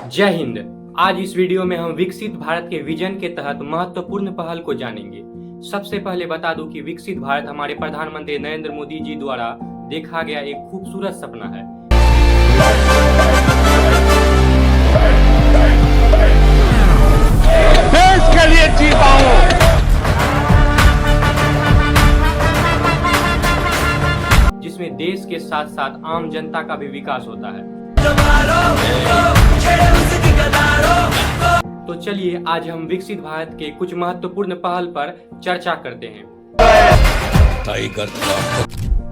जय हिंद। आज इस वीडियो में हम विकसित भारत के विजन के तहत महत्वपूर्ण पहल को जानेंगे। सबसे पहले बता दूं कि विकसित भारत हमारे प्रधानमंत्री नरेंद्र मोदी जी द्वारा देखा गया एक खूबसूरत सपना है। देश के लिए जीता हूं। जिसमें देश के साथ साथ आम जनता का भी विकास होता है। तो चलिए आज हम विकसित भारत के कुछ महत्वपूर्ण पहल पर चर्चा करते हैं।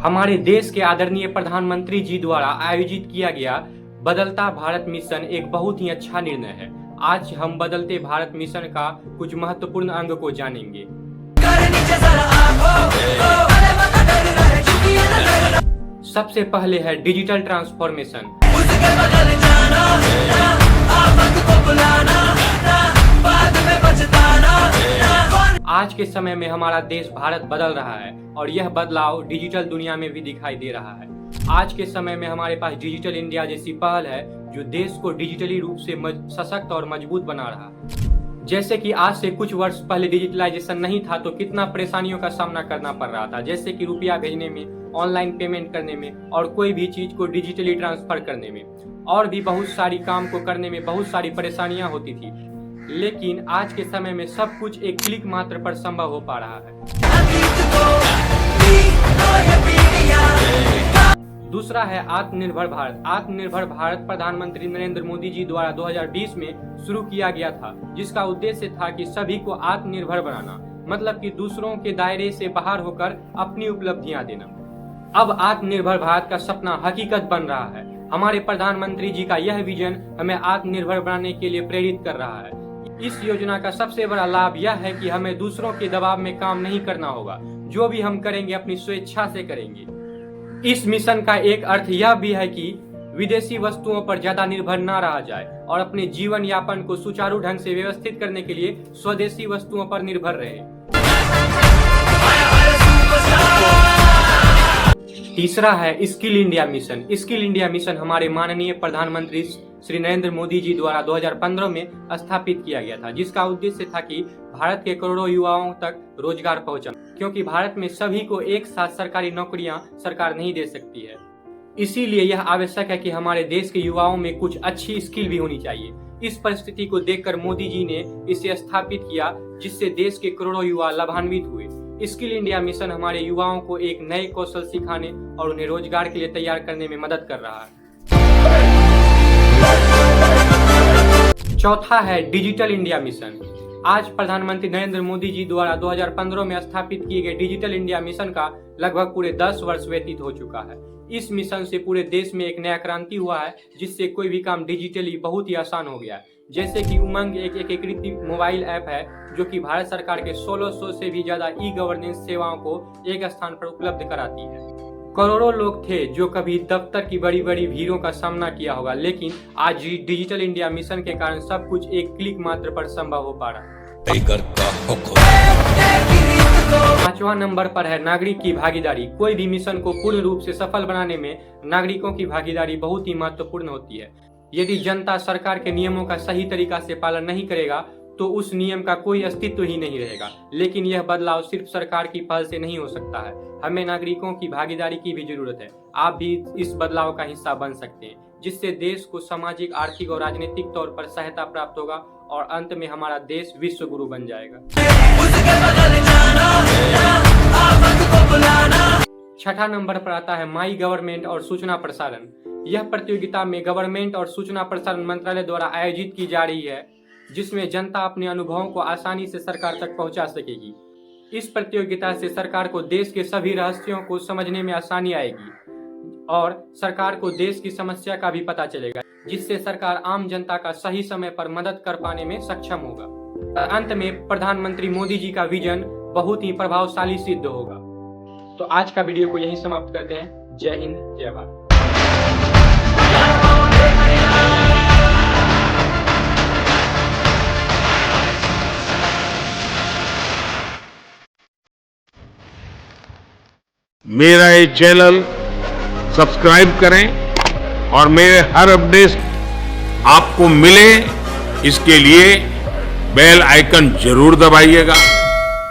हमारे देश के आदरणीय प्रधानमंत्री जी द्वारा आयोजित किया गया बदलता भारत मिशन एक बहुत ही अच्छा निर्णय है। आज हम बदलते भारत मिशन का कुछ महत्वपूर्ण अंग को जानेंगे। सबसे पहले है डिजिटल ट्रांसफॉर्मेशन। आज के समय में हमारा देश भारत बदल रहा है और यह बदलाव डिजिटल दुनिया में भी दिखाई दे रहा है। आज के समय में हमारे पास डिजिटल इंडिया जैसी पहल है जो देश को डिजिटली रूप से सशक्त और मजबूत बना रहा है। जैसे कि आज से कुछ वर्ष पहले डिजिटलाइजेशन नहीं था तो कितना परेशानियों का सामना करना पड़ रहा था, जैसे कि रुपया भेजने में, ऑनलाइन पेमेंट करने में और कोई भी चीज को डिजिटली ट्रांसफर करने में और भी बहुत सारी काम को करने में बहुत सारी परेशानियां होती थी। लेकिन आज के समय में सब कुछ एक क्लिक मात्र पर संभव हो पा रहा है। दूसरा है आत्मनिर्भर भारत। आत्मनिर्भर भारत प्रधानमंत्री नरेंद्र मोदी जी द्वारा 2020 में शुरू किया गया था, जिसका उद्देश्य था कि सभी को आत्मनिर्भर बनाना, मतलब कि दूसरों के दायरे से बाहर होकर अपनी उपलब्धियां देना। अब आत्मनिर्भर भारत का सपना हकीकत बन रहा है। हमारे प्रधानमंत्री जी का यह विजन हमें आत्मनिर्भर बनाने के लिए प्रेरित कर रहा है। इस योजना का सबसे बड़ा लाभ यह है कि हमें दूसरों के दबाव में काम नहीं करना होगा। जो भी हम करेंगे अपनी स्वेच्छा से करेंगे। इस मिशन का एक अर्थ यह भी है कि विदेशी वस्तुओं पर ज्यादा निर्भर न रहा जाए और अपने जीवन यापन को सुचारू ढंग से व्यवस्थित करने के लिए स्वदेशी वस्तुओं पर निर्भर रहे। तीसरा है skill India mission. Skill India mission हमारे माननीय प्रधानमंत्री श्री नरेंद्र मोदी जी द्वारा 2015 में स्थापित किया गया था, जिसका उद्देश्य था कि भारत के करोड़ों युवाओं तक रोजगार पहुंचा, क्योंकि भारत में सभी को एक साथ सरकारी नौकरियां सरकार नहीं दे सकती है। इसीलिए यह आवश्यक है कि हमारे देश के युवाओं में कुछ अच्छी स्किल भी होनी चाहिए। इस परिस्थिति को देखकर मोदी जी ने इसे स्थापित किया, जिससे देश के करोड़ों युवा लाभान्वित हुए। स्किल इंडिया मिशन हमारे युवाओं को एक नए कौशल सिखाने और उन्हें रोजगार के लिए तैयार करने में मदद कर रहा है। चौथा है डिजिटल इंडिया मिशन। आज प्रधानमंत्री नरेंद्र मोदी जी द्वारा 2015 में स्थापित किए गए डिजिटल इंडिया मिशन का लगभग पूरे 10 वर्ष व्यतीत हो चुका है। इस मिशन से पूरे देश में एक नया क्रांति हुआ है, जिससे कोई भी काम डिजिटली बहुत ही आसान हो गया। जैसे कि उमंग एक एकीकृत मोबाइल ऐप है जो कि भारत सरकार के 1600 से भी ज्यादा ई गवर्नेंस सेवाओं को एक स्थान पर उपलब्ध कराती है। करोड़ों लोग थे जो कभी दफ्तर की बड़ी बड़ी भीड़ों का सामना किया होगा, लेकिन आज डिजिटल इंडिया मिशन के कारण सब कुछ एक क्लिक मात्र पर संभव हो पा रहा है। पांचवा नंबर पर है नागरिक की भागीदारी। कोई भी मिशन को पूर्ण रूप से सफल बनाने में नागरिकों की भागीदारी बहुत ही महत्वपूर्ण होती है। यदि जनता सरकार के नियमों का सही तरीका से पालन नहीं करेगा तो उस नियम का कोई अस्तित्व ही नहीं रहेगा। लेकिन यह बदलाव सिर्फ सरकार की पहल से नहीं हो सकता है, हमें नागरिकों की भागीदारी की भी जरूरत है। आप भी इस बदलाव का हिस्सा बन सकते हैं, जिससे देश को सामाजिक, आर्थिक और राजनीतिक तौर पर सहायता प्राप्त होगा और अंत में हमारा देश विश्व गुरु बन जाएगा। छठा नंबर पर आता है माई गवर्नमेंट और सूचना प्रसारण। यह प्रतियोगिता में गवर्नमेंट और सूचना प्रसारण मंत्रालय द्वारा आयोजित की जा रही है, जिसमें जनता अपने अनुभवों को आसानी से सरकार तक पहुंचा सकेगी। इस प्रतियोगिता से सरकार को देश के सभी रहस्यों को समझने में आसानी आएगी और सरकार को देश की समस्या का भी पता चलेगा, जिससे सरकार आम जनता का सही समय पर मदद कर पाने में सक्षम होगा। अंत में प्रधानमंत्री मोदी जी का विजन बहुत ही प्रभावशाली सिद्ध होगा। तो आज का वीडियो को यहीं समाप्त करते हैं। जय हिंद, जय भारत। मेरा ये चैनल सब्सक्राइब करें और मेरे हर अपडेट आपको मिले इसके लिए बेल आइकन जरूर दबाइएगा।